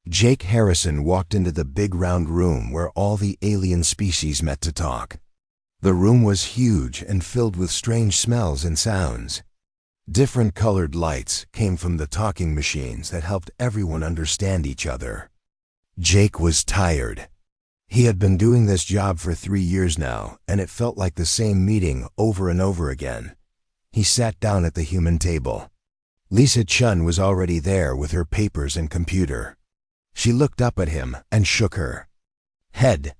Jake Harrison walked into the big round room where all the alien species met to talk. The room was huge and filled with strange smells and sounds. Different colored lights came from the talking machines that helped everyone understand each other. Jake was tired. He had been doing this job for 3 years now, and it felt like the same meeting over and over again. He sat down at the human table. Lisa Chun was already there with her papers and computer. She looked up at him and shook her head.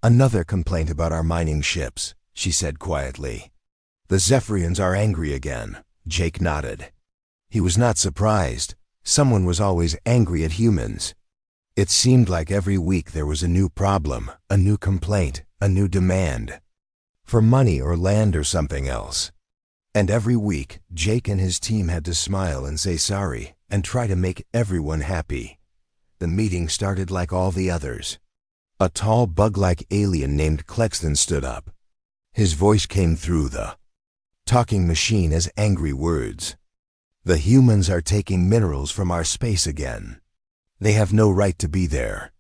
"Another complaint about our mining ships," she said quietly. "The Zephyrians are angry again." Jake nodded. He was not surprised. Someone was always angry at humans. It seemed like every week there was a new problem, a new complaint, a new demand. For money or land or something else. And every week, Jake and his team had to smile and say sorry and try to make everyone happy. The meeting started like all the others. A tall bug-like alien named Klexton stood up. His voice came through the talking machine as angry words. "The humans are taking minerals from our space again. They have no right to be there.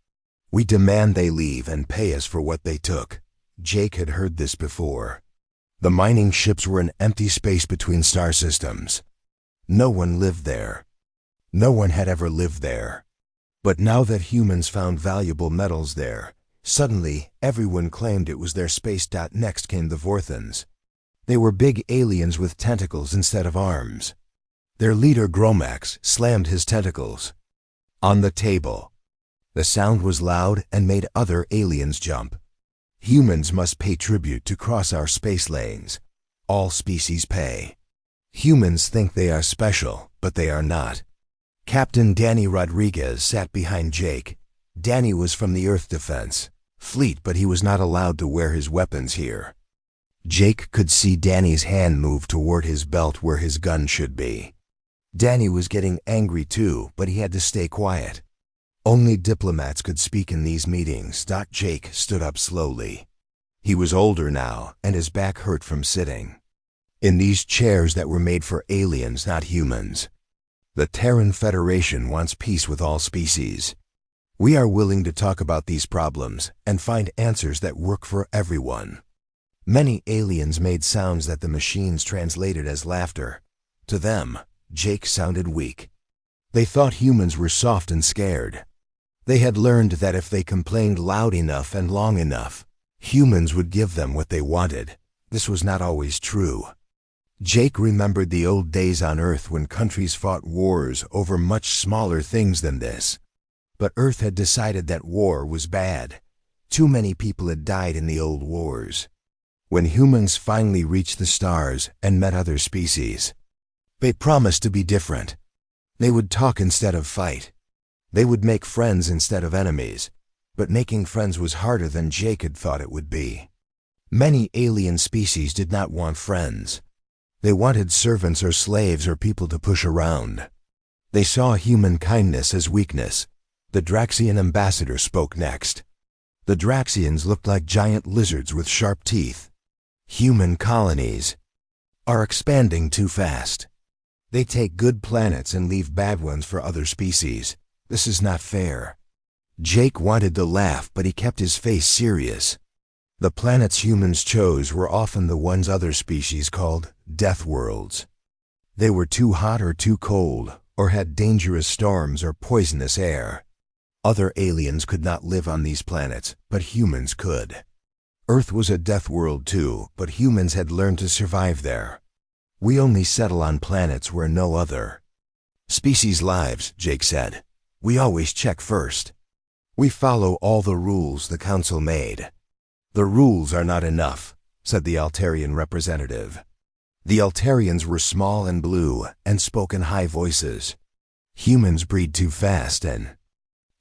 We demand they leave and pay us for what they took." Jake had heard this before. The mining ships were an empty space between star systems. No one lived there. No one had ever lived there. But now that humans found valuable metals there, suddenly everyone claimed it was their space. Next came the Vorthons. They were big aliens with tentacles instead of arms. Their leader Gromax slammed his tentacles on the table. The sound was loud and made other aliens jump. "Humans must pay tribute to cross our space lanes. All species pay." Humans think they are special, but they are not. Captain Danny Rodriguez sat behind Jake. Danny was from the Earth Defense Fleet, but he was not allowed to wear his weapons here. Jake could see Danny's hand move toward his belt where his gun should be. Danny was getting angry too, but he had to stay quiet. Only diplomats could speak in these meetings. Jake stood up slowly. He was older now, and his back hurt from sitting in these chairs that were made for aliens, not humans. "The Terran Federation wants peace with all species. We are willing to talk about these problems and find answers that work for everyone." Many aliens made sounds that the machines translated as laughter. To them, Jake sounded weak. They thought humans were soft and scared. They had learned that if they complained loud enough and long enough, humans would give them what they wanted. This was not always true. Jake remembered the old days on Earth when countries fought wars over much smaller things than this. But Earth had decided that war was bad. Too many people had died in the old wars. When humans finally reached the stars and met other species, they promised to be different. They would talk instead of fight. They would make friends instead of enemies. But making friends was harder than Jake had thought it would be. Many alien species did not want friends. They wanted servants or slaves or people to push around. They saw human kindness as weakness. The Draxian ambassador spoke next. "The Draxians looked like giant lizards with sharp teeth. Human colonies are expanding too fast. They take good planets and leave bad ones for other species. This is not fair." Jake wanted to laugh, but he kept his face serious. The planets humans chose were often the ones other species called Deathworlds. They were too hot or too cold, or had dangerous storms or poisonous air. Other aliens could not live on these planets, but humans could. Earth was a death world too, but humans had learned to survive there. "We only settle on planets where no other species lives," Jake said. "We always check first. We follow all the rules the Council made." "The rules are not enough," said the Altarian representative. The Altarians were small and blue and spoke in high voices. "Humans breed too fast and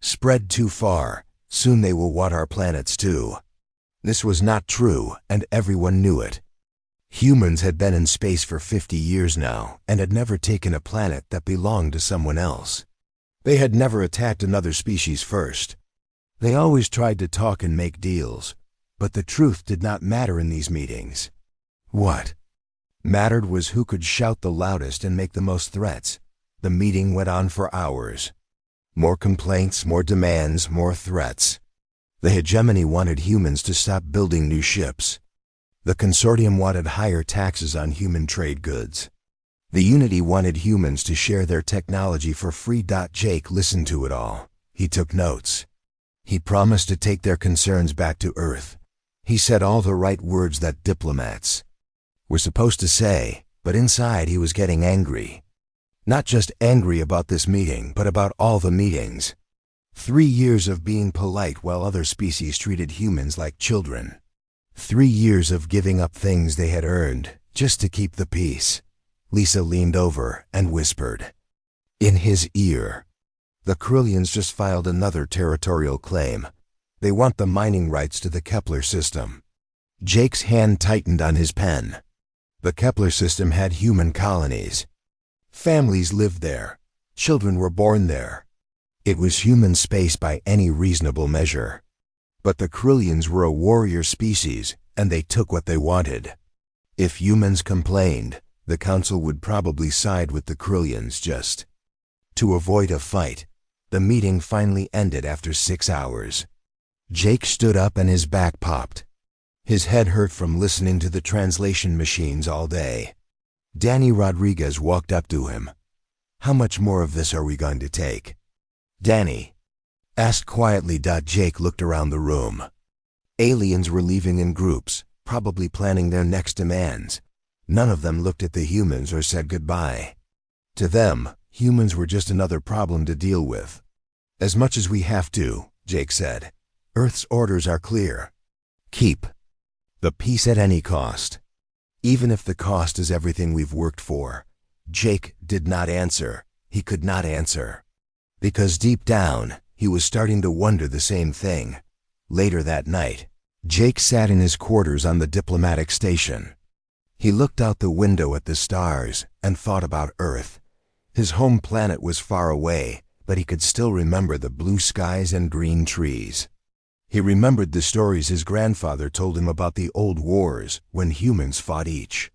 spread too far. Soon they will want our planets too." This was not true, and everyone knew it. Humans had been in space for 50 years now and had never taken a planet that belonged to someone else. They had never attacked another species first. They always tried to talk and make deals, but the truth did not matter in these meetings. What mattered was who could shout the loudest and make the most threats. The meeting went on for hours. More complaints, more demands, more threats. The hegemony wanted humans to stop building new ships. The consortium wanted higher taxes on human trade goods. The Unity wanted humans to share their technology for free. Jake listened to it all. He took notes. He promised to take their concerns back to Earth. He said all the right words that diplomats were supposed to say, but inside he was getting angry. Not just angry about this meeting, but about all the meetings. 3 years of being polite while other species treated humans like children. 3 years of giving up things they had earned just to keep the peace. Lisa leaned over and whispered in his ear, "The Krillians just filed another territorial claim. They want the mining rights to the Kepler system." Jake's hand tightened on his pen. The Kepler system had human colonies. Families lived there. Children were born there. It was human space by any reasonable measure. But the Krillians were a warrior species, and they took what they wanted. If humans complained, the Council would probably side with the Krillians just to avoid a fight. The meeting finally ended after 6 hours. Jake stood up and his back popped. His head hurt from listening to the translation machines all day. Danny Rodriguez walked up to him. "How much more of this are we going to take?" Danny asked quietly. Jake looked around the room. Aliens were leaving in groups, probably planning their next demands. None of them looked at the humans or said goodbye. To them, humans were just another problem to deal with. "As much as we have to," Jake said. "Earth's orders are clear. Keep the peace at any cost. Even if the cost is everything we've worked for." Jake did not answer. He could not answer. Because deep down, he was starting to wonder the same thing. Later that night, Jake sat in his quarters on the diplomatic station. He looked out the window at the stars and thought about Earth. His home planet was far away, but he could still remember the blue skies and green trees. He remembered the stories his grandfather told him about the old wars when humans fought each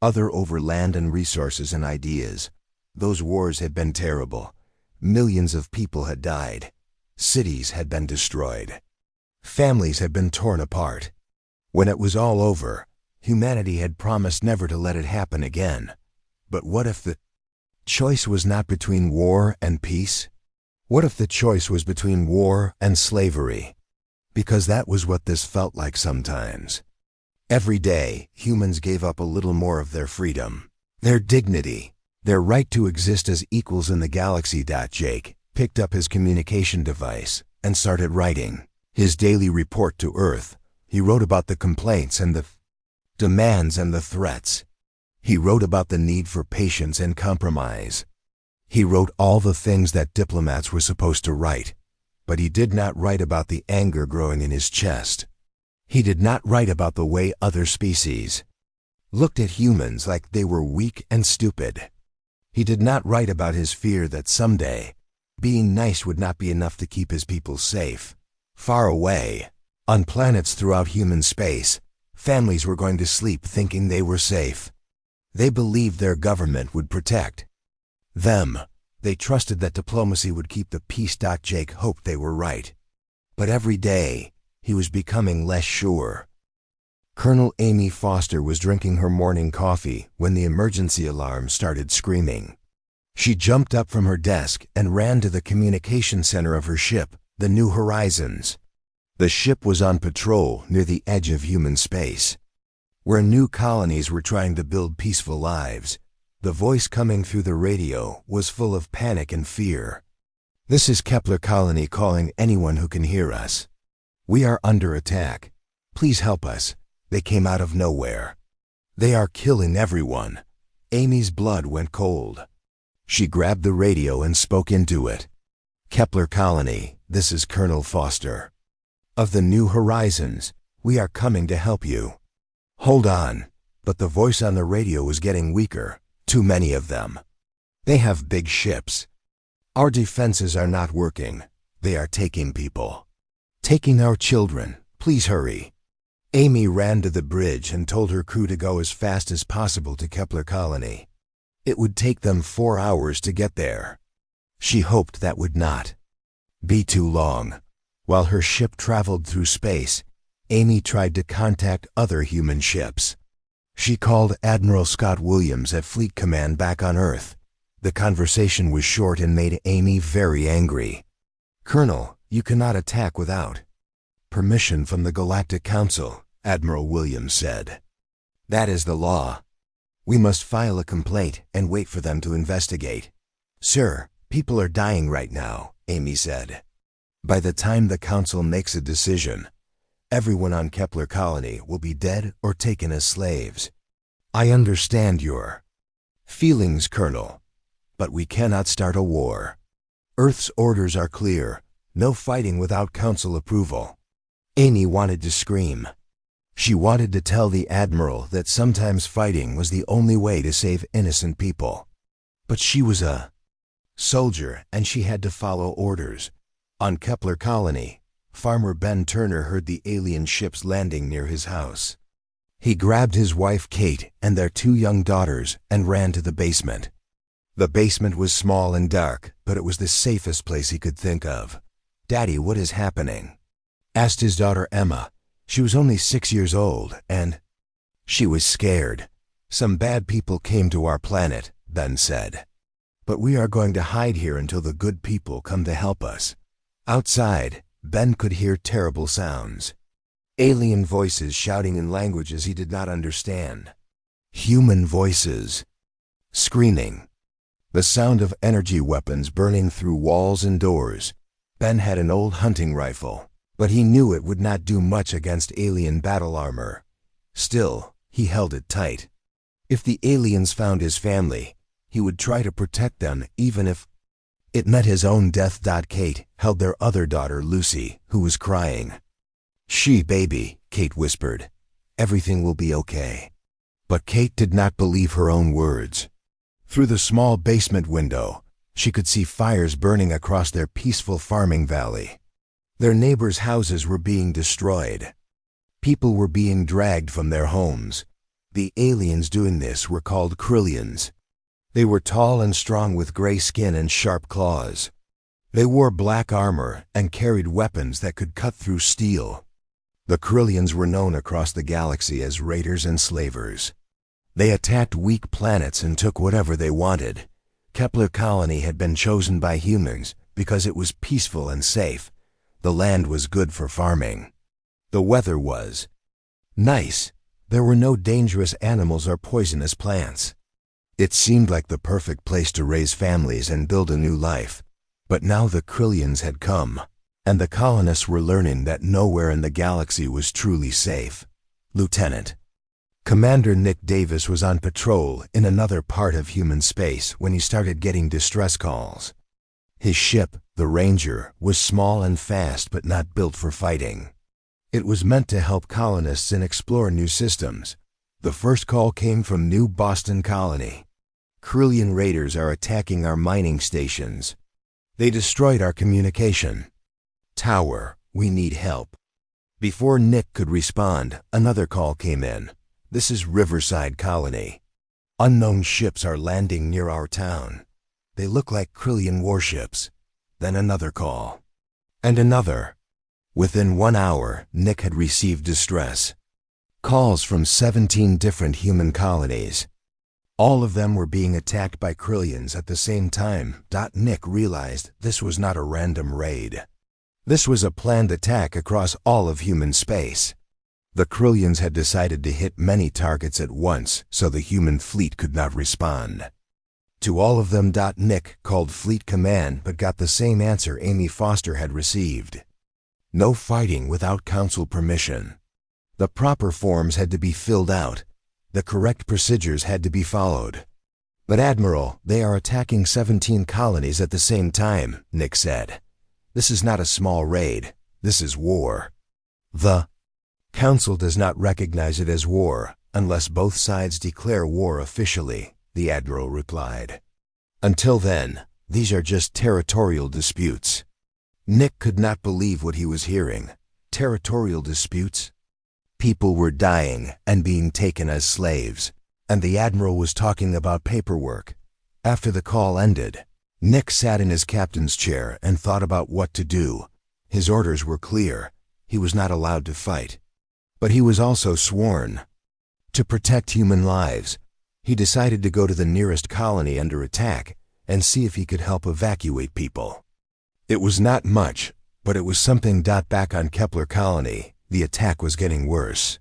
other over land and resources and ideas. Those wars had been terrible. Millions of people had died. Cities had been destroyed. Families had been torn apart. When it was all over, humanity had promised never to let it happen again. But what if the choice was not between war and peace? What if the choice was between war and slavery? Because that was what this felt like sometimes. Every day, humans gave up a little more of their freedom, their dignity, their right to exist as equals in the galaxy. Jake picked up his communication device and started writing his daily report to Earth. He wrote about the complaints and the demands and the threats. He wrote about the need for patience and compromise. He wrote all the things that diplomats were supposed to write. But he did not write about the anger growing in his chest. He did not write about the way other species looked at humans like they were weak and stupid. He did not write about his fear that someday, being nice would not be enough to keep his people safe. Far away, on planets throughout human space, families were going to sleep thinking they were safe. They believed their government would protect them. They trusted that diplomacy would keep the peace. Jake hoped they were right. But every day, he was becoming less sure. Colonel Amy Foster was drinking her morning coffee when the emergency alarm started screaming. She jumped up from her desk and ran to the communication center of her ship, the New Horizons. The ship was on patrol near the edge of human space, where new colonies were trying to build peaceful lives. The voice coming through the radio was full of panic and fear. "This is Kepler Colony calling anyone who can hear us. We are under attack. Please help us. They came out of nowhere. They are killing everyone." Amy's blood went cold. She grabbed the radio and spoke into it. "Kepler Colony, this is Colonel Foster. Of the New Horizons, we are coming to help you. Hold on." But the voice on the radio was getting weaker. "Too many of them. They have big ships. Our defenses are not working. They are taking people. Taking our children. Please hurry." Amy ran to the bridge and told her crew to go as fast as possible to Kepler Colony. It would take them 4 hours to get there. She hoped that would not be too long. While her ship traveled through space, Amy tried to contact other human ships. She called Admiral Scott Williams at Fleet Command back on Earth. The conversation was short and made Amy very angry. "Colonel, you cannot attack without permission from the Galactic Council," Admiral Williams said. "That is the law. We must file a complaint and wait for them to investigate." "Sir, people are dying right now," Amy said. "By the time the Council makes a decision, everyone on Kepler Colony will be dead or taken as slaves." "I understand your feelings, Colonel, but we cannot start a war. Earth's orders are clear: no fighting without Council approval." Amy wanted to scream. She wanted to tell the Admiral that sometimes fighting was the only way to save innocent people. But she was a soldier and she had to follow orders. On Kepler Colony, Farmer Ben Turner heard the alien ships landing near his house. He grabbed his wife Kate and their 2 young daughters and ran to the basement. The basement was small and dark, but it was the safest place he could think of. "Daddy, what is happening?" asked his daughter Emma. She was only 6 years old, and she was scared. "Some bad people came to our planet," Ben said. "But we are going to hide here until the good people come to help us." Outside, Ben could hear terrible sounds. Alien voices shouting in languages he did not understand. Human voices screaming. The sound of energy weapons burning through walls and doors. Ben had an old hunting rifle, but he knew it would not do much against alien battle armor. Still, he held it tight. If the aliens found his family, he would try to protect them even if it meant his own death. Kate held their other daughter Lucy, who was crying. Baby," Kate whispered. "Everything will be okay." But Kate did not believe her own words. Through the small basement window, she could see fires burning across their peaceful farming valley. Their neighbors' houses were being destroyed. People were being dragged from their homes. The aliens doing this were called Krillians. They were tall and strong with gray skin and sharp claws. They wore black armor and carried weapons that could cut through steel. The Krillians were known across the galaxy as raiders and slavers. They attacked weak planets and took whatever they wanted. Kepler Colony had been chosen by humans because it was peaceful and safe. The land was good for farming. The weather was nice. There were no dangerous animals or poisonous plants. It seemed like the perfect place to raise families and build a new life. But now the Krillians had come, and the colonists were learning that nowhere in the galaxy was truly safe. Lieutenant Commander Nick Davis was on patrol in another part of human space when he started getting distress calls. His ship, the Ranger, was small and fast but not built for fighting. It was meant to help colonists and explore new systems. The first call came from New Boston Colony. "Krillian raiders are attacking our mining stations. They destroyed our communication tower. We need help." Before Nick could respond, another call came in. "This is Riverside Colony. Unknown ships are landing near our town. They look like Krillian warships." Then another call. And another. Within 1 hour, Nick had received distress calls from 17 different human colonies. All of them were being attacked by Krillians at the same time. Nick realized this was not a random raid. This was a planned attack across all of human space. The Krillians had decided to hit many targets at once so the human fleet could not respond. To all of them, Nick called Fleet Command but got the same answer Amy Foster had received. No fighting without Council permission. The proper forms had to be filled out. The correct procedures had to be followed. "But Admiral, they are attacking 17 colonies at the same time," Nick said. "This is not a small raid. This is war. The Council does not recognize it as war unless both sides declare war officially," the Admiral replied. "Until then, these are just territorial disputes." Nick could not believe what he was hearing. Territorial disputes? People were dying and being taken as slaves, and the Admiral was talking about paperwork. After the call ended, Nick sat in his captain's chair and thought about what to do. His orders were clear. He was not allowed to fight. But he was also sworn to protect human lives. He decided to go to the nearest colony under attack and see if he could help evacuate people. It was not much, but it was something. Back on Kepler colony, the attack was getting worse.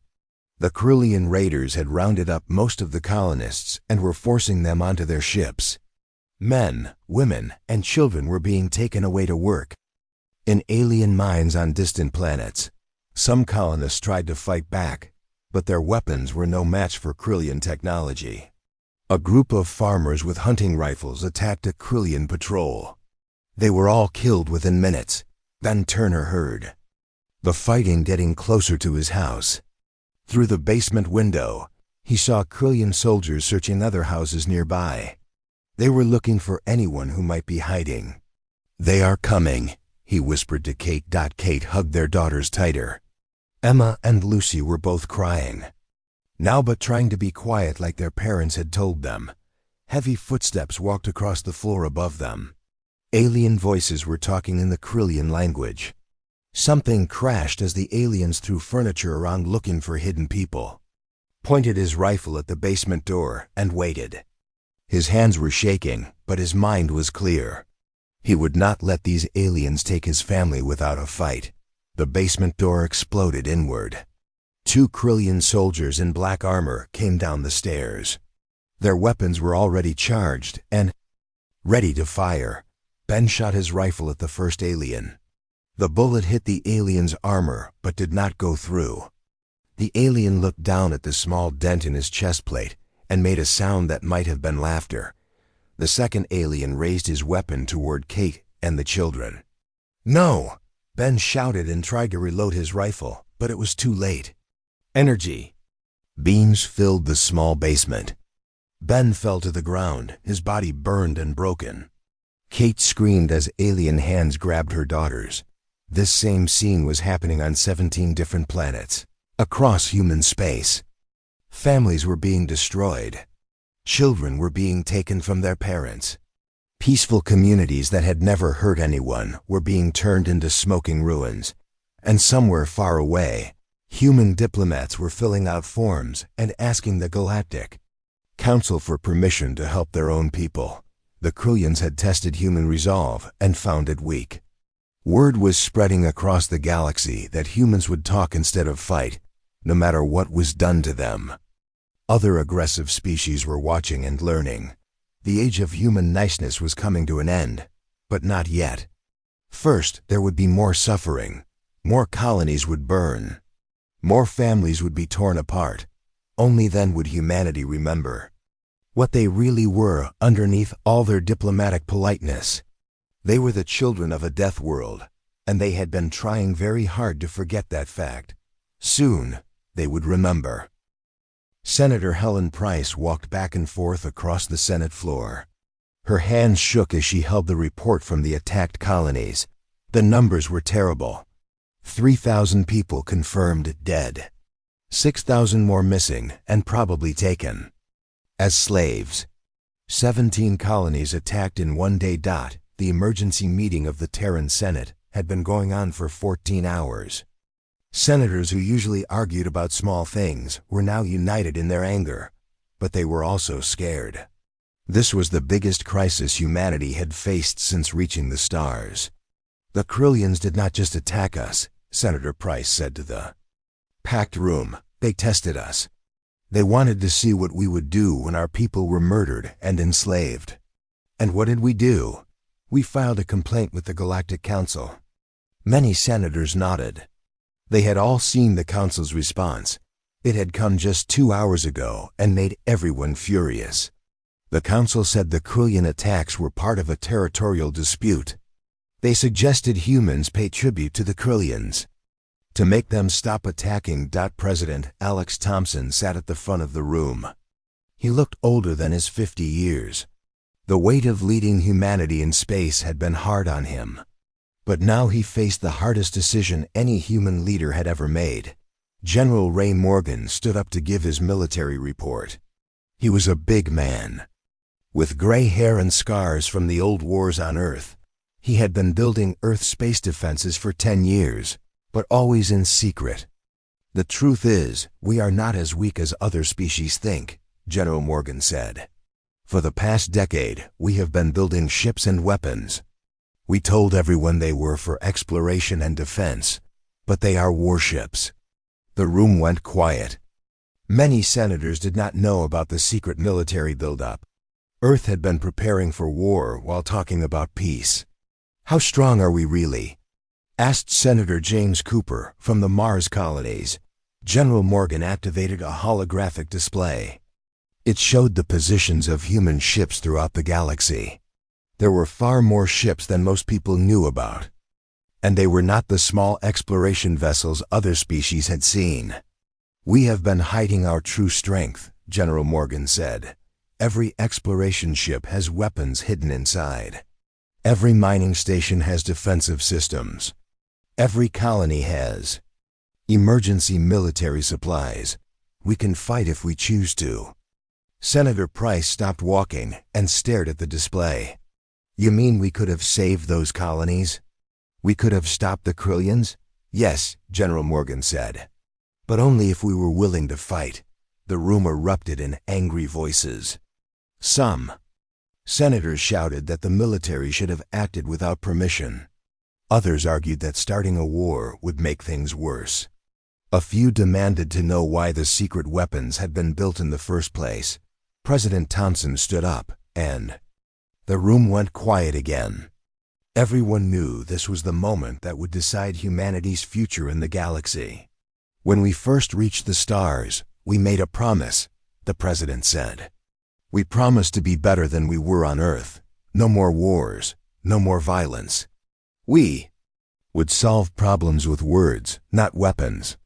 The Corellian raiders had rounded up most of the colonists and were forcing them onto their ships. Men, women, and children were being taken away to work in alien mines on distant planets. Some colonists tried to fight back, but their weapons were no match for Corellian technology. A group of farmers with hunting rifles attacked a Corellian patrol. They were all killed within minutes. Then Turner heard the fighting getting closer to his house. Through the basement window, he saw Corellian soldiers searching other houses nearby. They were looking for anyone who might be hiding. "They are coming," he whispered to Kate. Kate hugged their daughters tighter. Emma and Lucy were both crying now, but trying to be quiet like their parents had told them. Heavy footsteps walked across the floor above them. Alien voices were talking in the Corellian language. Something crashed as the aliens threw furniture around looking for hidden people. Pointed his rifle at the basement door and waited. His hands were shaking, but his mind was clear. He would not let these aliens take his family without a fight. The basement door exploded inward. 2 Corellian soldiers in black armor came down the stairs. Their weapons were already charged and ready to fire. Ben shot his rifle at the first alien. The bullet hit the alien's armor but did not go through. The alien looked down at the small dent in his chest plate and made a sound that might have been laughter. The second alien raised his weapon toward Kate and the children. "No!" Ben shouted and tried to reload his rifle, but it was too late. Energy beams filled the small basement. Ben fell to the ground, his body burned and broken. Kate screamed as alien hands grabbed her daughters. This same scene was happening on 17 different planets, across human space. Families were being destroyed. Children were being taken from their parents. Peaceful communities that had never hurt anyone were being turned into smoking ruins. And somewhere far away, human diplomats were filling out forms and asking the Galactic Council for permission to help their own people. The Corellians had tested human resolve and found it weak. Word was spreading across the galaxy that humans would talk instead of fight, no matter what was done to them. Other aggressive species were watching and learning. The age of human niceness was coming to an end, but not yet. First, there would be more suffering. More colonies would burn. More families would be torn apart. Only then would humanity remember what they really were underneath all their diplomatic politeness. They were the children of a death world, and they had been trying very hard to forget that fact. Soon, they would remember. Senator Helen Price walked back and forth across the Senate floor. Her hands shook as she held the report from the attacked colonies. The numbers were terrible. 3,000 people confirmed dead. 6,000 more missing and probably taken as slaves. 17 colonies attacked in one day. The emergency meeting of the Terran Senate had been going on for 14 hours. Senators who usually argued about small things were now united in their anger, but they were also scared. This was the biggest crisis humanity had faced since reaching the stars. "The Corellians did not just attack us," Senator Price said to the packed room. "They tested us. They wanted to see what we would do when our people were murdered and enslaved. And what did we do? We filed a complaint with the Galactic Council." Many senators nodded. They had all seen the Council's response. It had come just 2 hours ago and made everyone furious. The Council said the Corellian attacks were part of a territorial dispute. They suggested humans pay tribute to the Corellians to make them stop attacking. President Alex Thompson sat at the front of the room. He looked older than his 50 years. The weight of leading humanity in space had been hard on him. But now he faced the hardest decision any human leader had ever made. General Ray Morgan stood up to give his military report. He was a big man, With gray hair and scars from the old wars on Earth, he had been building Earth space defenses for 10 years, but always in secret. "The truth is, we are not as weak as other species think," General Morgan said. "For the past decade, we have been building ships and weapons. We told everyone they were for exploration and defense, but they are warships." The room went quiet. Many senators did not know about the secret military buildup. Earth had been preparing for war while talking about peace. "How strong are we really?" asked Senator James Cooper from the Mars colonies. General Morgan activated a holographic display. It showed the positions of human ships throughout the galaxy. There were far more ships than most people knew about. And they were not the small exploration vessels other species had seen. "We have been hiding our true strength," General Morgan said. "Every exploration ship has weapons hidden inside. Every mining station has defensive systems. Every colony has emergency military supplies. We can fight if we choose to." Senator Price stopped walking and stared at the display. "You mean we could have saved those colonies? We could have stopped the Krillians?" "Yes," General Morgan said. "But only if we were willing to fight." The room erupted in angry voices. Some senators shouted that the military should have acted without permission. Others argued that starting a war would make things worse. A few demanded to know why the secret weapons had been built in the first place. President Thompson stood up, and the room went quiet again. Everyone knew this was the moment that would decide humanity's future in the galaxy. "When we first reached the stars, we made a promise," the president said. "We promised to be better than we were on Earth. No more wars, no more violence. We would solve problems with words, not weapons."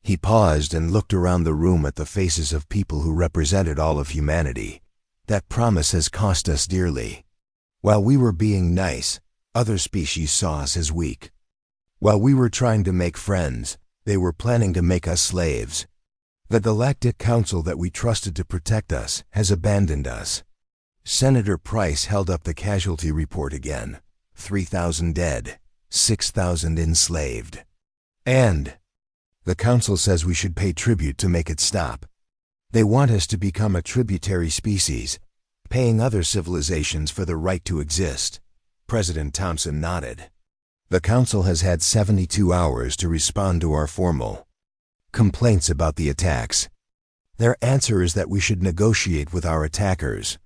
He paused and looked around the room at the faces of people who represented all of humanity. "That promise has cost us dearly. While we were being nice, other species saw us as weak. While we were trying to make friends, they were planning to make us slaves. The Galactic Council that we trusted to protect us has abandoned us." Senator Price held up the casualty report again. 3,000 dead, 6,000 enslaved. "And the Council says we should pay tribute to make it stop. They want us to become a tributary species, paying other civilizations for the right to exist." President Thompson nodded. "The Council has had 72 hours to respond to our formal complaints about the attacks. Their answer is that we should negotiate with our attackers.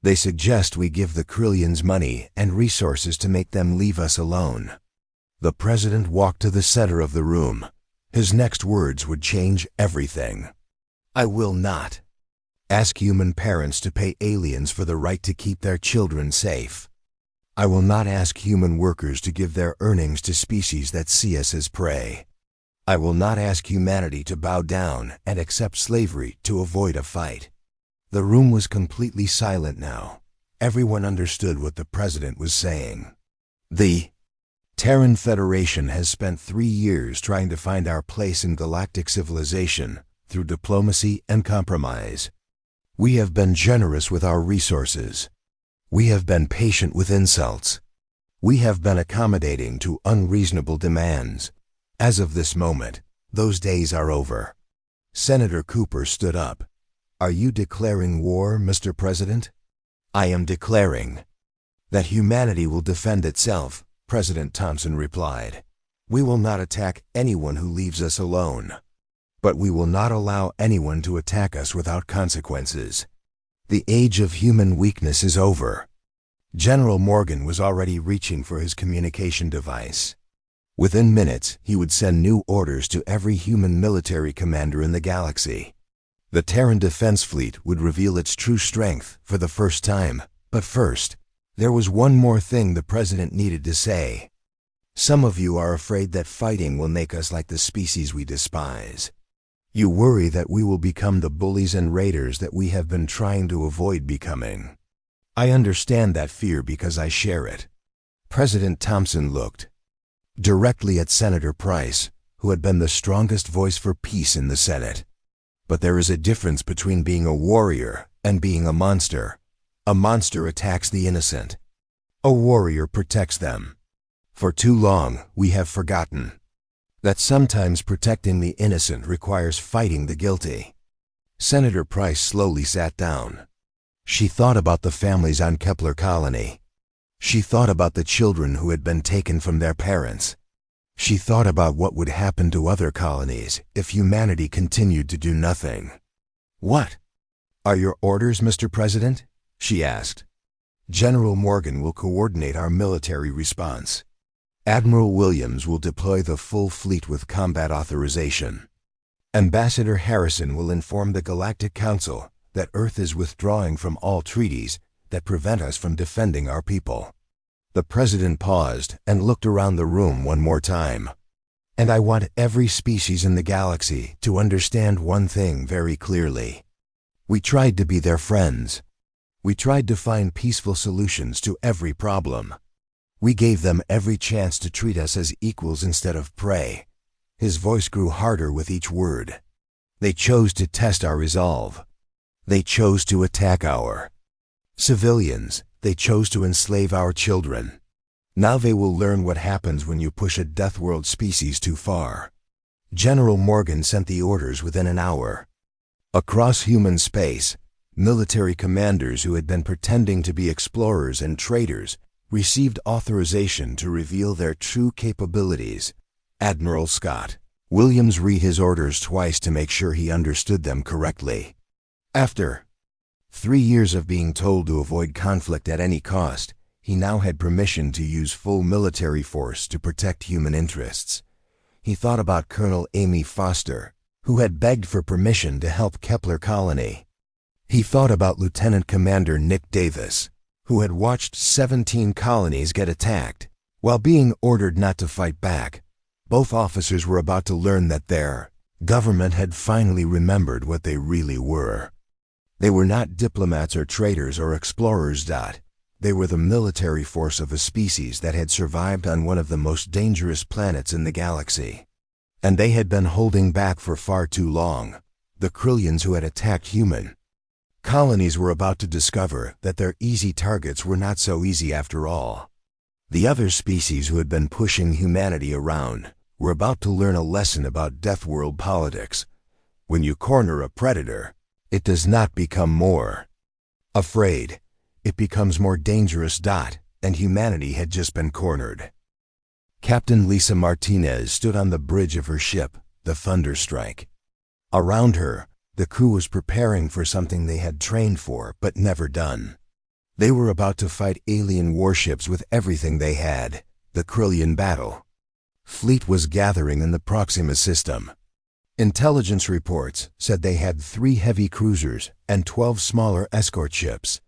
They suggest we give the Krillians money and resources to make them leave us alone." The president walked to the center of the room. His next words would change everything. "I will not ask human parents to pay aliens for the right to keep their children safe. I will not ask human workers to give their earnings to species that see us as prey. I will not ask humanity to bow down and accept slavery to avoid a fight." The room was completely silent now. Everyone understood what the president was saying. "The Terran Federation has spent 3 years trying to find our place in galactic civilization through diplomacy and compromise. We have been generous with our resources. We have been patient with insults. We have been accommodating to unreasonable demands. As of this moment, those days are over." Senator Cooper stood up. "Are you declaring war, Mr. President?" "I am declaring that humanity will defend itself," President Thompson replied. "We will not attack anyone who leaves us alone. But we will not allow anyone to attack us without consequences. The age of human weakness is over." General Morgan was already reaching for his communication device. Within minutes, he would send new orders to every human military commander in the galaxy. The Terran Defense Fleet would reveal its true strength for the first time. But first, there was one more thing the president needed to say. "Some of you are afraid that fighting will make us like the species we despise. You worry that we will become the bullies and raiders that we have been trying to avoid becoming. I understand that fear because I share it." President Thompson looked directly at Senator Price, who had been the strongest voice for peace in the Senate. "But there is a difference between being a warrior and being a monster. A monster attacks the innocent. A warrior protects them. For too long, we have forgotten that sometimes protecting the innocent requires fighting the guilty. Senator Price slowly sat down. She thought about the families on Kepler Colony. She thought about the children who had been taken from their parents. She thought about what would happen to other colonies if humanity continued to do nothing. "What are your orders, Mr. President?" she asked. "General Morgan will coordinate our military response. Admiral Williams will deploy the full fleet with combat authorization. Ambassador Harrison will inform the Galactic Council that Earth is withdrawing from all treaties that prevent us from defending our people." The president paused and looked around the room one more time. "And I want every species in the galaxy to understand one thing very clearly. We tried to be their friends. We tried to find peaceful solutions to every problem. We gave them every chance to treat us as equals instead of prey." His voice grew harder with each word. "They chose to test our resolve. They chose to attack our civilians. They chose to enslave our children. Now they will learn what happens when you push a Deathworld species too far." General Morgan sent the orders within an hour. Across human space, military commanders who had been pretending to be explorers and traders received authorization to reveal their true capabilities. Admiral Scott Williams read his orders twice to make sure he understood them correctly. After 3 years of being told to avoid conflict at any cost, he now had permission to use full military force to protect human interests. He thought about Colonel Amy Foster, who had begged for permission to help Kepler Colony. He thought about Lieutenant Commander Nick Davis, who had watched 17 colonies get attacked. While being ordered not to fight back, both officers were about to learn that their government had finally remembered what they really were. They were not diplomats or traders or explorers. They were the military force of a species that had survived on one of the most dangerous planets in the galaxy. And they had been holding back for far too long. The Krillians who had attacked human colonies were about to discover that their easy targets were not so easy after all. The other species who had been pushing humanity around were about to learn a lesson about Deathworld politics. When you corner a predator, it does not become more afraid. It becomes more dangerous. And humanity had just been cornered. Captain Lisa Martinez stood on the bridge of her ship, the Thunderstrike. Around her, the crew was preparing for something they had trained for but never done. They were about to fight alien warships with everything they had, the Krillian battle. Fleet was gathering in the Proxima system. Intelligence reports said they had 3 heavy cruisers and 12 smaller escort ships.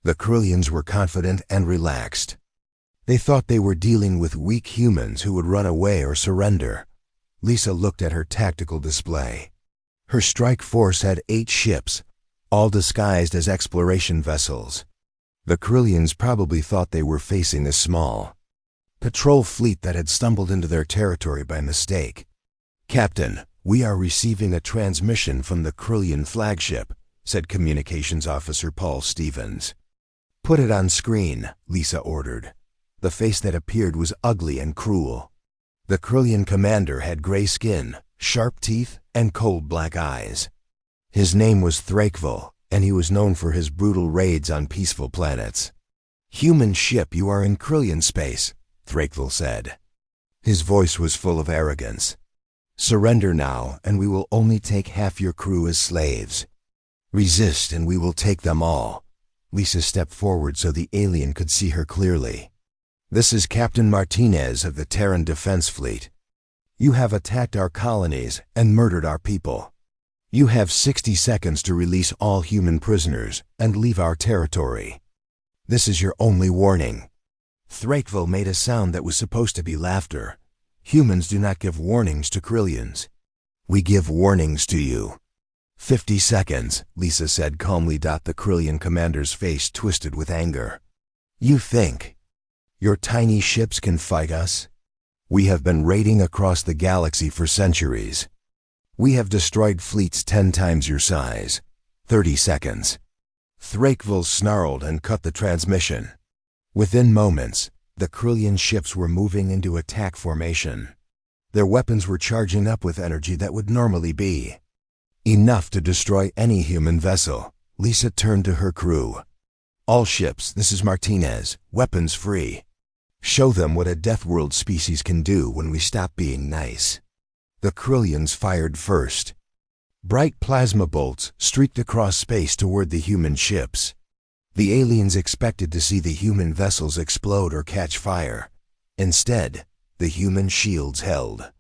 The Krillians were confident and relaxed. They thought they were dealing with weak humans who would run away or surrender. Lisa looked at her tactical display. Her strike force had 8 ships, all disguised as exploration vessels. The Krillians probably thought they were facing a small patrol fleet that had stumbled into their territory by mistake. "Captain, we are receiving a transmission from the Krillian flagship," said Communications Officer Paul Stevens. "Put it on screen," Lisa ordered. The face that appeared was ugly and cruel. The Krillian commander had gray skin, sharp teeth, and cold black eyes. His name was Thrakvel, and he was known for his brutal raids on peaceful planets. "Human ship, you are in Krillian space," Thrakvel said. His voice was full of arrogance. "Surrender now, and we will only take half your crew as slaves. Resist, and we will take them all." Lisa stepped forward so the alien could see her clearly. "This is Captain Martinez of the Terran Defense Fleet. You have attacked our colonies and murdered our people. You have 60 seconds to release all human prisoners and leave our territory. This is your only warning." Thrakvel made a sound that was supposed to be laughter. "Humans do not give warnings to Krillians. We give warnings to you." 50 seconds, Lisa said calmly. The Krillian commander's face twisted with anger. "You think your tiny ships can fight us? We have been raiding across the galaxy for centuries. We have destroyed fleets 10 times your size." 30 seconds. Thrakvil snarled and cut the transmission. Within moments, the Krillian ships were moving into attack formation. Their weapons were charging up with energy that would normally be enough to destroy any human vessel. Lisa turned to her crew. "All ships, this is Martinez, weapons free. Show them what a Deathworld species can do when we stop being nice." The Krillians fired first. Bright plasma bolts streaked across space toward the human ships. The aliens expected to see the human vessels explode or catch fire. Instead, the human shields held.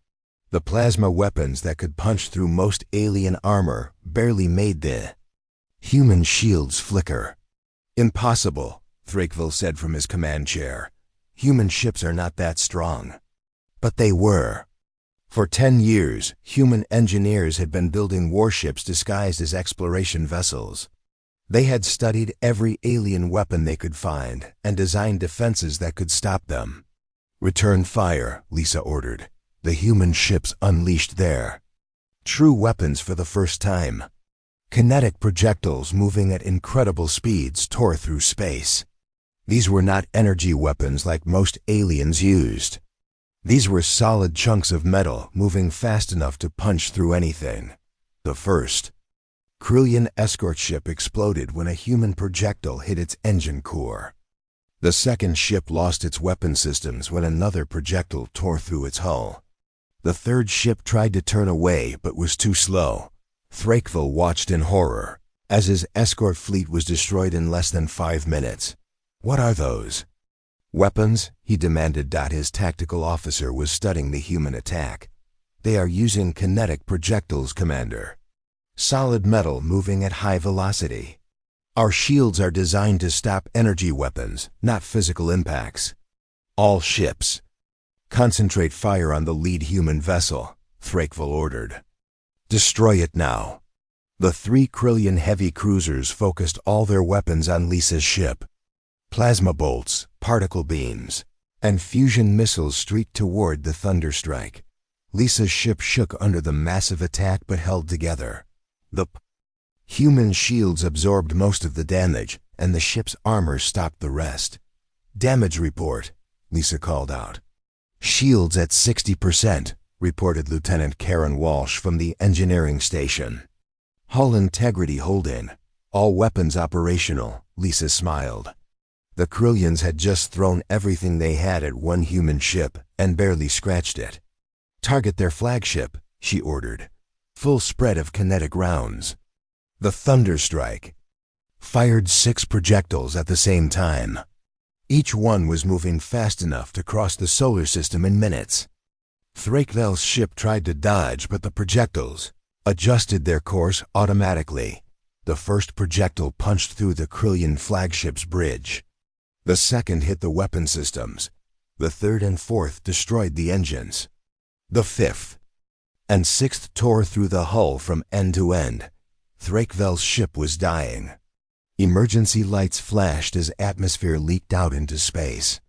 The plasma weapons that could punch through most alien armor barely made the human shields flicker. "Impossible," Thrakvil said from his command chair. "Human ships are not that strong." But they were. For 10 years, human engineers had been building warships disguised as exploration vessels. They had studied every alien weapon they could find and designed defenses that could stop them. "Return fire," Lisa ordered. The human ships unleashed their true weapons for the first time. Kinetic projectiles moving at incredible speeds tore through space. These were not energy weapons like most aliens used. These were solid chunks of metal moving fast enough to punch through anything. The first Krillian escort ship exploded when a human projectile hit its engine core. The second ship lost its weapon systems when another projectile tore through its hull. The third ship tried to turn away but was too slow. Thrakvil watched in horror as his escort fleet was destroyed in less than 5 minutes. "What are those weapons?" he demanded. His tactical officer was studying the human attack. "They are using kinetic projectiles, Commander. Solid metal moving at high velocity. Our shields are designed to stop energy weapons, not physical impacts." "All ships, concentrate fire on the lead human vessel," Thrakvil ordered. "Destroy it now." The 3 Krillian heavy cruisers focused all their weapons on Lisa's ship. Plasma bolts, particle beams, and fusion missiles streaked toward the Thunderstrike. Lisa's ship shook under the massive attack but held together. The human shields absorbed most of the damage, and the ship's armor stopped the rest. "Damage report," Lisa called out. "Shields at 60%, reported Lieutenant Karen Walsh from the engineering station. "Hull integrity holding. All weapons operational," Lisa smiled. The Krillians had just thrown everything they had at one human ship and barely scratched it. "Target their flagship," she ordered. "Full spread of kinetic rounds." The Thunderstrike fired 6 projectiles at the same time. Each one was moving fast enough to cross the solar system in minutes. Thrakvil's ship tried to dodge, but the projectiles adjusted their course automatically. The first projectile punched through the Krillian flagship's bridge. The second hit the weapon systems. The third and fourth destroyed the engines. The fifth and sixth tore through the hull from end to end. Thrakvil's ship was dying. Emergency lights flashed as atmosphere leaked out into space.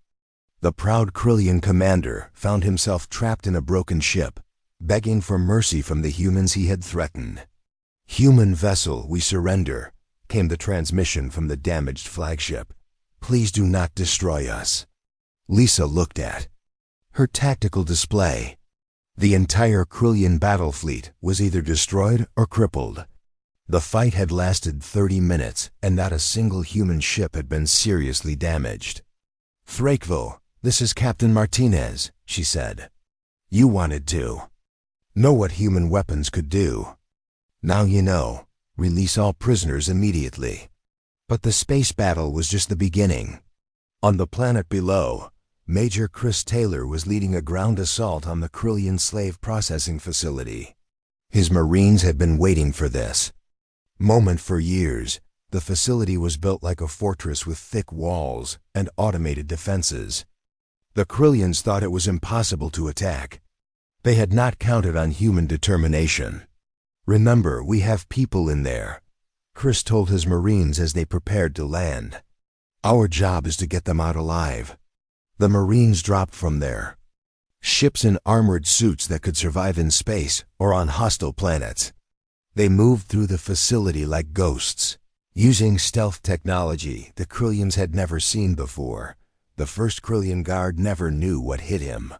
The proud Krillian commander found himself trapped in a broken ship, begging for mercy from the humans he had threatened. "Human vessel, we surrender," came the transmission from the damaged flagship. "Please do not destroy us." Lisa looked at her tactical display. The entire Krillian battle fleet was either destroyed or crippled. The fight had lasted 30 minutes, and not a single human ship had been seriously damaged. "Thrakvil, this is Captain Martinez," she said. "You wanted to know what human weapons could do. Now you know. Release all prisoners immediately." But the space battle was just the beginning. On the planet below, Major Chris Taylor was leading a ground assault on the Krillian slave processing facility. His Marines had been waiting for this moment for years. The facility was built like a fortress with thick walls and automated defenses. The Krillians thought it was impossible to attack. They had not counted on human determination. "Remember, we have people in there," Chris told his Marines as they prepared to land. "Our job is to get them out alive." The Marines dropped from their ships in armored suits that could survive in space or on hostile planets. They moved through the facility like ghosts, Using stealth technology the Krillians had never seen before, the first Krillian guard never knew what hit him.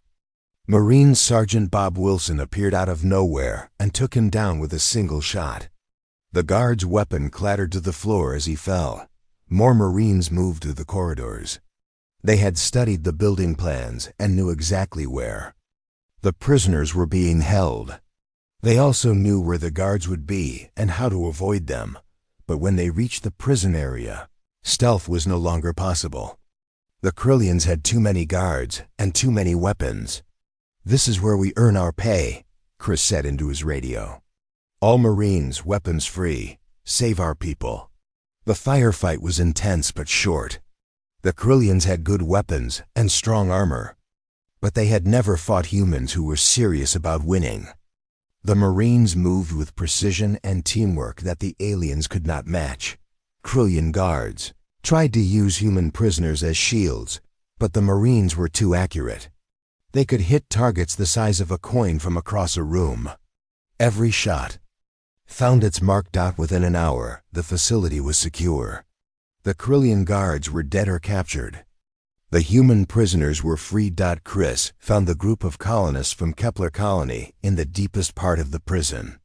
Marine Sergeant Bob Wilson appeared out of nowhere and took him down with a single shot. The guard's weapon clattered to the floor as he fell. More Marines moved through the corridors. They had studied the building plans and knew exactly where. The prisoners were being held. They also knew where the guards would be and how to avoid them. But when they reached the prison area, stealth was no longer possible. The Krillians had too many guards and too many weapons. "This is where we earn our pay," Chris said into his radio. "All Marines, weapons free. Save our people." The firefight was intense but short. The Krillians had good weapons and strong armor, but they had never fought humans who were serious about winning. The Marines moved with precision and teamwork that the aliens could not match. Krillian guards tried to use human prisoners as shields, but the Marines were too accurate. They could hit targets the size of a coin from across a room. Every shot found its marked dot. Within an hour, the facility was secure. The Krillian guards were dead or captured. The human prisoners were freed. Chris found the group of colonists from Kepler Colony in the deepest part of the prison.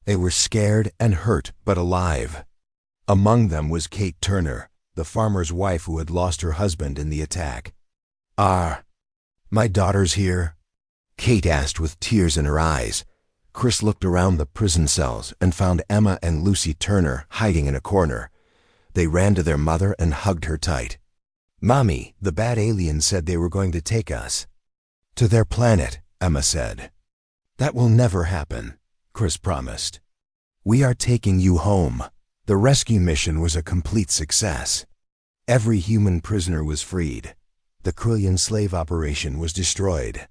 They were scared and hurt, but alive. Among them was Kate Turner, the farmer's wife who had lost her husband in the attack. "Are my daughters here?" Kate asked with tears in her eyes. Chris looked around the prison cells and found Emma and Lucy Turner hiding in a corner. They ran to their mother and hugged her tight. "Mommy, the bad aliens said they were going to take us to their planet," Emma said. "That will never happen," Chris promised. "We are taking you home." The rescue mission was a complete success. Every human prisoner was freed. The Krillian slave operation was destroyed.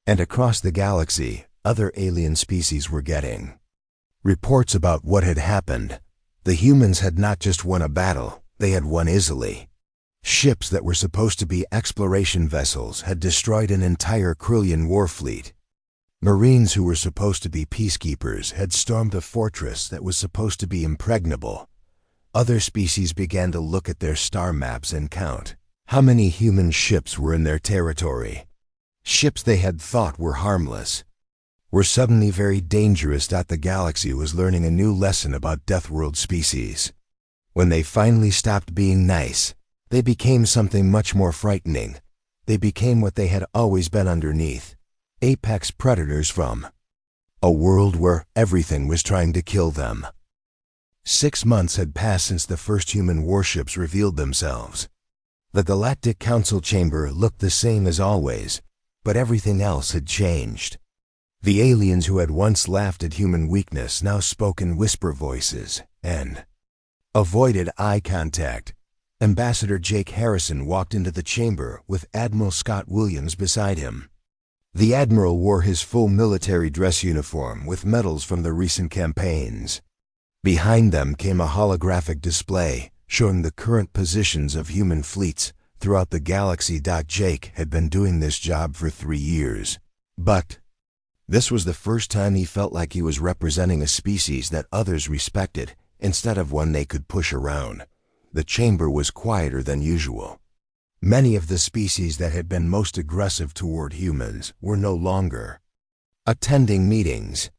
And across the galaxy, other alien species were getting reports about what had happened. The humans had not just won a battle, they had won easily. Ships that were supposed to be exploration vessels had destroyed an entire Krillian war fleet. Marines who were supposed to be peacekeepers had stormed a fortress that was supposed to be impregnable. Other species began to look at their star maps and count how many human ships were in their territory. Ships they had thought were harmless were suddenly very dangerous. The galaxy was learning a new lesson about Deathworld species. When they finally stopped being nice, they became something much more frightening. They became what they had always been underneath: apex predators from a world where everything was trying to kill them. 6 months had passed since the first human warships revealed themselves. The Galactic Council chamber looked the same as always, but everything else had changed. The aliens who had once laughed at human weakness now spoke in whisper voices and avoided eye contact. Ambassador Jake Harrison walked into the chamber with Admiral Scott Williams beside him. The Admiral wore his full military dress uniform with medals from the recent campaigns. Behind them came a holographic display showing the current positions of human fleets throughout the galaxy. Jake had been doing this job for 3 years, but this was the first time he felt like he was representing a species that others respected instead of one they could push around. The chamber was quieter than usual. Many of the species that had been most aggressive toward humans were no longer attending meetings.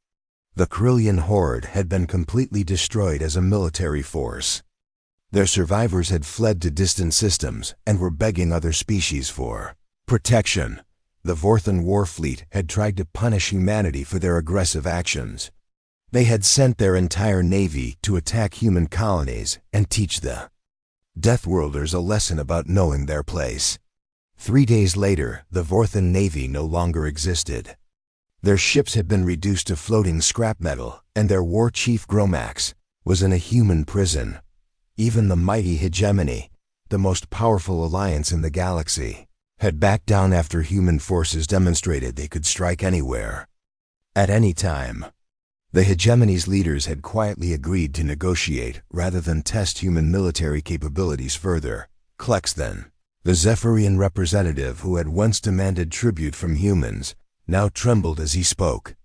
The Krillian horde had been completely destroyed as a military force. Their survivors had fled to distant systems and were begging other species for protection. The Vorthan war fleet had tried to punish humanity for their aggressive actions. They had sent their entire navy to attack human colonies and teach the Deathworlders a lesson about knowing their place. 3 days later, the Vorthan navy no longer existed. Their ships had been reduced to floating scrap metal, and their war chief Gromax was in a human prison. Even the mighty hegemony, the most powerful alliance in the galaxy, had backed down after human forces demonstrated they could strike anywhere, at any time. The hegemony's leaders had quietly agreed to negotiate rather than test human military capabilities further. Klexthen, the Zephyrian representative who had once demanded tribute from humans, now trembled as he spoke.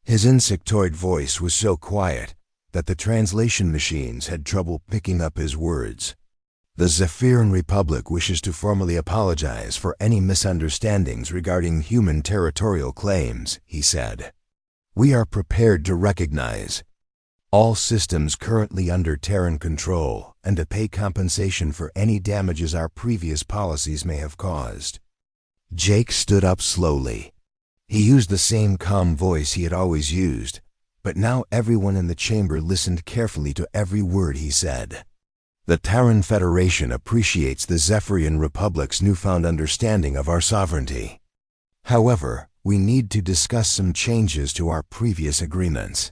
His insectoid voice was so quiet, that the translation machines had trouble picking up his words. The Zephyrian Republic wishes to formally apologize for any misunderstandings regarding human territorial claims, he said. We are prepared to recognize all systems currently under Terran control and to pay compensation for any damages our previous policies may have caused. Jake stood up slowly. He used the same calm voice he had always used, but now everyone in the chamber listened carefully to every word he said. The Terran Federation appreciates the Zephyrian Republic's newfound understanding of our sovereignty. However, we need to discuss some changes to our previous agreements.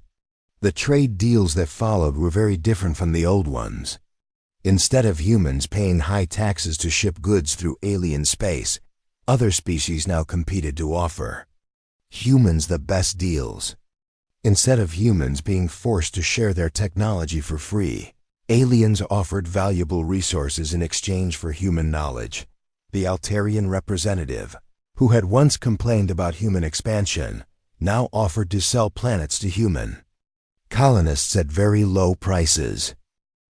The trade deals that followed were very different from the old ones. Instead of humans paying high taxes to ship goods through alien space, other species now competed to offer humans the best deals. Instead of humans being forced to share their technology for free, aliens offered valuable resources in exchange for human knowledge. The Altarian representative, who had once complained about human expansion, now offered to sell planets to human colonists at very low prices.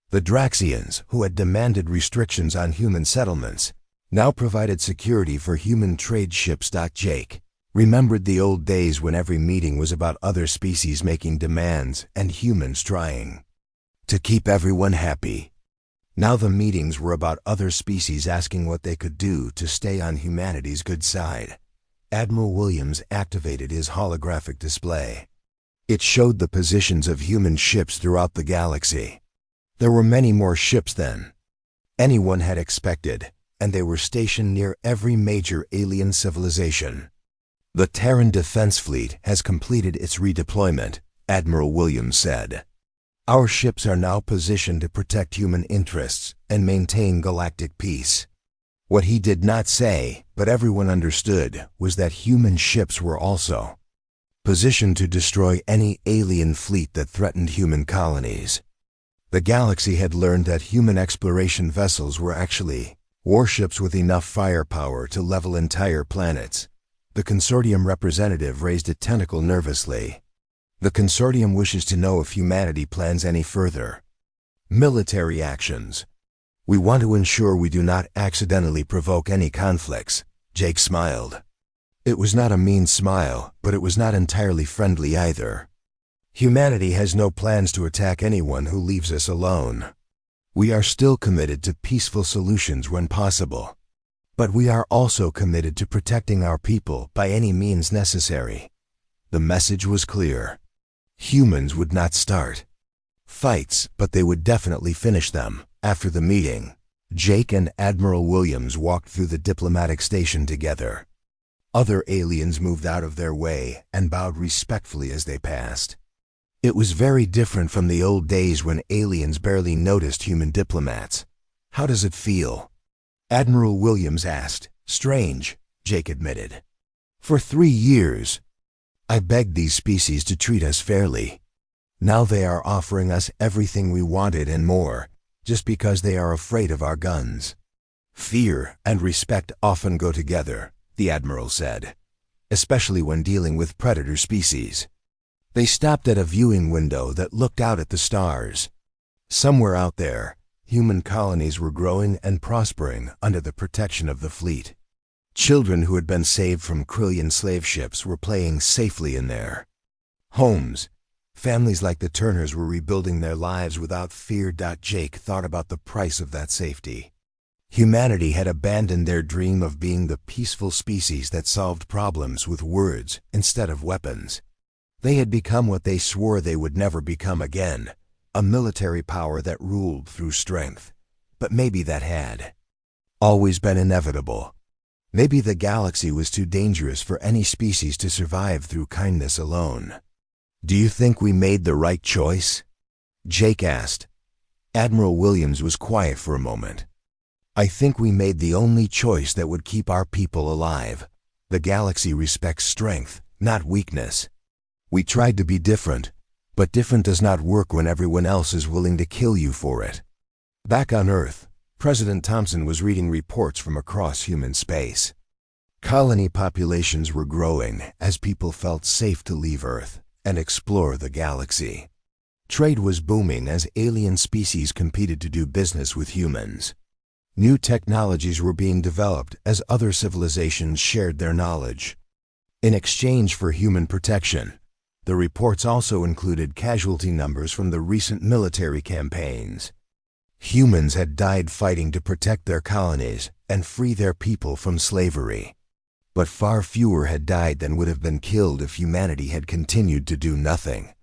The Draxians, who had demanded restrictions on human settlements, now provided security for human trade ships. Jake remembered the old days when every meeting was about other species making demands and humans trying to keep everyone happy. Now the meetings were about other species asking what they could do to stay on humanity's good side. Admiral Williams activated his holographic display. It showed the positions of human ships throughout the galaxy. There were many more ships than anyone had expected, and they were stationed near every major alien civilization. The Terran Defense Fleet has completed its redeployment, Admiral Williams said. Our ships are now positioned to protect human interests and maintain galactic peace. What he did not say, but everyone understood, was that human ships were also positioned to destroy any alien fleet that threatened human colonies. The galaxy had learned that human exploration vessels were actually warships with enough firepower to level entire planets. The consortium representative raised a tentacle nervously. The consortium wishes to know if humanity plans any further military actions. We want to ensure we do not accidentally provoke any conflicts. Jake smiled. It was not a mean smile, but it was not entirely friendly either. Humanity has no plans to attack anyone who leaves us alone. We are still committed to peaceful solutions when possible. But we are also committed to protecting our people by any means necessary. The message was clear. Humans would not start fights, but they would definitely finish them. After the meeting, Jake and Admiral Williams walked through the diplomatic station together. Other aliens moved out of their way and bowed respectfully as they passed. It was very different from the old days when aliens barely noticed human diplomats. How does it feel? Admiral Williams asked. Strange, Jake admitted. For 3 years, I begged these species to treat us fairly. Now they are offering us everything we wanted and more, just because they are afraid of our guns. Fear and respect often go together, the Admiral said, especially when dealing with predator species. They stopped at a viewing window that looked out at the stars. Somewhere out there, human colonies were growing and prospering under the protection of the fleet. Children who had been saved from Krillian slave ships were playing safely in their homes. Families like the Turners were rebuilding their lives without fear. Jake thought about the price of that safety. Humanity had abandoned their dream of being the peaceful species that solved problems with words instead of weapons. They had become what they swore they would never become again, a military power that ruled through strength. But maybe that had always been inevitable. Maybe the galaxy was too dangerous for any species to survive through kindness alone. Do you think we made the right choice? Jake asked. Admiral Williams was quiet for a moment. I think we made the only choice that would keep our people alive. The galaxy respects strength, not weakness. We tried to be different, but different does not work when everyone else is willing to kill you for it. Back on Earth, President Thompson was reading reports from across human space. Colony populations were growing as people felt safe to leave Earth and explore the galaxy. Trade was booming as alien species competed to do business with humans. New technologies were being developed as other civilizations shared their knowledge. In exchange for human protection, the reports also included casualty numbers from the recent military campaigns. Humans had died fighting to protect their colonies and free their people from slavery. But far fewer had died than would have been killed if humanity had continued to do nothing.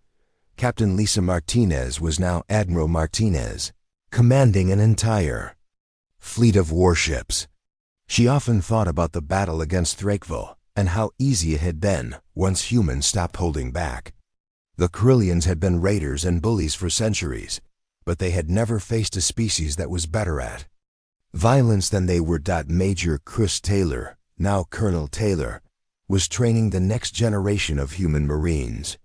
Captain Lisa Martinez was now Admiral Martinez, commanding an entire fleet of warships. She often thought about the battle against Thrakville and how easy it had been once humans stopped holding back. The Corellians had been raiders and bullies for centuries, but they had never faced a species that was better at violence than they were. Major Chris Taylor, now Colonel Taylor, was training the next generation of human Marines.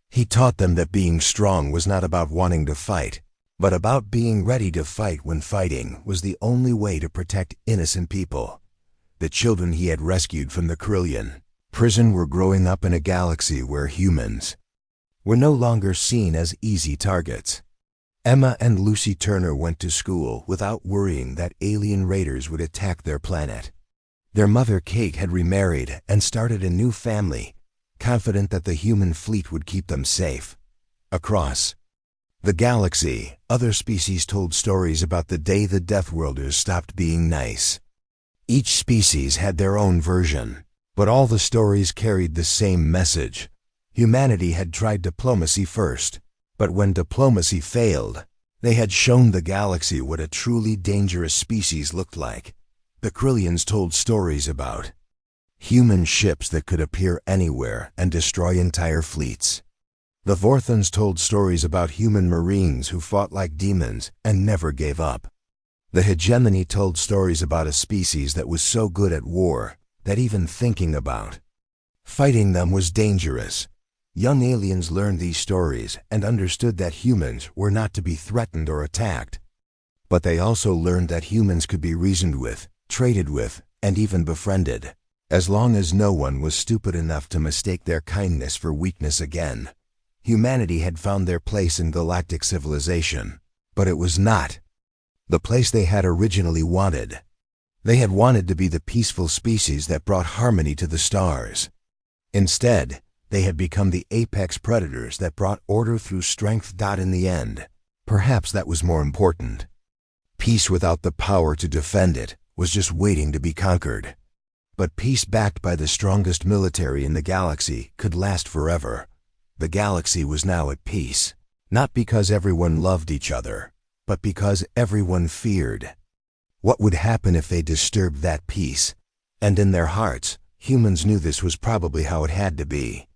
He taught them that being strong was not about wanting to fight, but about being ready to fight when fighting was the only way to protect innocent people. The children he had rescued from the Corellian prison were growing up in a galaxy where humans were no longer seen as easy targets. Emma and Lucy Turner went to school without worrying that alien raiders would attack their planet. Their mother Kate had remarried and started a new family, confident that the human fleet would keep them safe. Across the galaxy, other species told stories about the day the Deathworlders stopped being nice. Each species had their own version, but all the stories carried the same message. Humanity had tried diplomacy first, but when diplomacy failed, they had shown the galaxy what a truly dangerous species looked like. The Corellians told stories about human ships that could appear anywhere and destroy entire fleets. The Vorthons told stories about human Marines who fought like demons and never gave up. The Hegemony told stories about a species that was so good at war that even thinking about fighting them was dangerous. Young aliens learned these stories and understood that humans were not to be threatened or attacked. But they also learned that humans could be reasoned with, traded with, and even befriended, as long as no one was stupid enough to mistake their kindness for weakness again. Humanity had found their place in galactic civilization, but it was not the place they had originally wanted. They had wanted to be the peaceful species that brought harmony to the stars. Instead, they had become the apex predators that brought order through strength. In the end, perhaps that was more important. Peace without the power to defend it was just waiting to be conquered. But peace backed by the strongest military in the galaxy could last forever. The galaxy was now at peace, not because everyone loved each other, but because everyone feared what would happen if they disturbed that peace. And in their hearts, humans knew this was probably how it had to be.